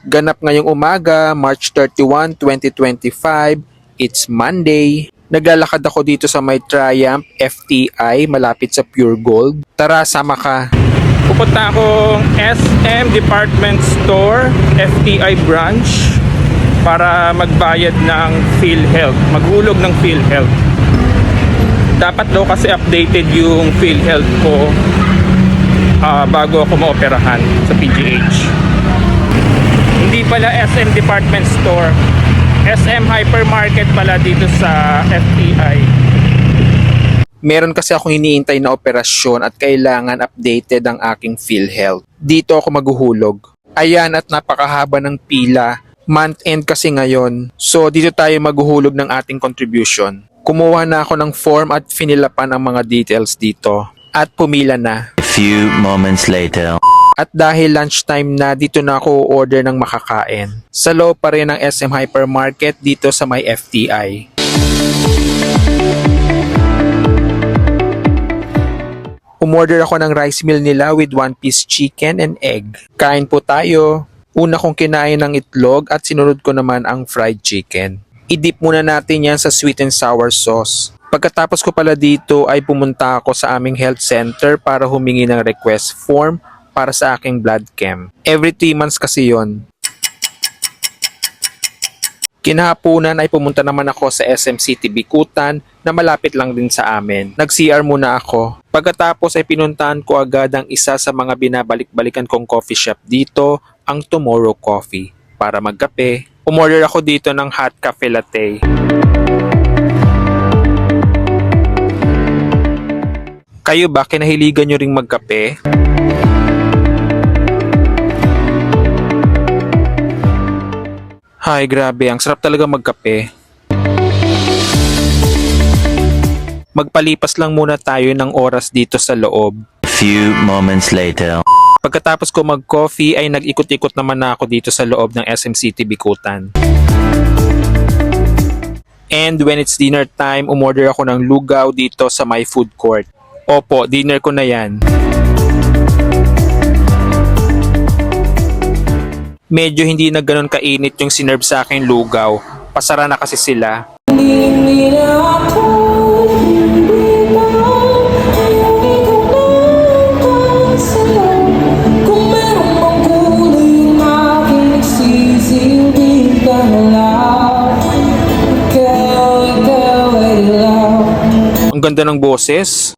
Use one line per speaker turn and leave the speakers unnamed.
Ganap ngayong umaga, March 31, 2025. It's Monday. Naglalakad ako dito sa may Triumph FTI malapit sa Pure Gold. Tara, sama ka. Pupunta akong SM Department Store, FTI branch para magbayad ng PhilHealth. Maghulog ng PhilHealth. Dapat daw kasi updated yung PhilHealth ko bago ako maoperahan sa PGH. Hindi pala SM Department Store, SM Hypermarket pala dito sa FTI. Meron kasi akong iniintay na operasyon at kailangan updated ang aking PhilHealth. Dito ako maghuhulog. Ayan, at napakahaba ng pila. Month end kasi ngayon. So dito tayo maghuhulog ng ating contribution. Kumuha na ako ng form at finilapan ang mga details dito. At pumila na.
A few moments later.
At dahil lunchtime na, dito na ako order ng makakain. Sa loob pa rin ng SM Hypermarket dito sa may FTI. Umorder ako ng rice meal nila with 1-piece chicken and egg. Kain po tayo. Una kong kinain ng itlog at sinunod ko naman ang fried chicken. I-dip muna natin yan sa sweet and sour sauce. Pagkatapos ko pala dito ay pumunta ako sa aming health center para humingi ng request form para sa aking blood chem. Every 3 months kasi yon. Kinahaponan ay pumunta naman ako sa SM City Bikutan na malapit lang din sa amin. Nag-CR muna ako. Pagkatapos ay pinuntahan ko agad ang isa sa mga binabalik-balikan kong coffee shop dito, ang Tomorrow Coffee, para magkape. Umorder ako dito ng hot cafe latte. Kayo ba, kinahiligan nyo ring magkape? Hay, grabe, ang sarap talaga magkape. Magpalipas lang muna tayo ng oras dito sa loob.
A few moments later.
Pagkatapos ko mag-coffee ay nag-ikot-ikot naman na ako dito sa loob ng SM City Bikutan. And when it's dinner time, umorder ako ng lugaw dito sa my food court. Opo, dinner ko na yan. Medyo hindi na ganun kainit yung sinerve sa aking lugaw. Pasara na kasi sila. Ang ganda ng boses.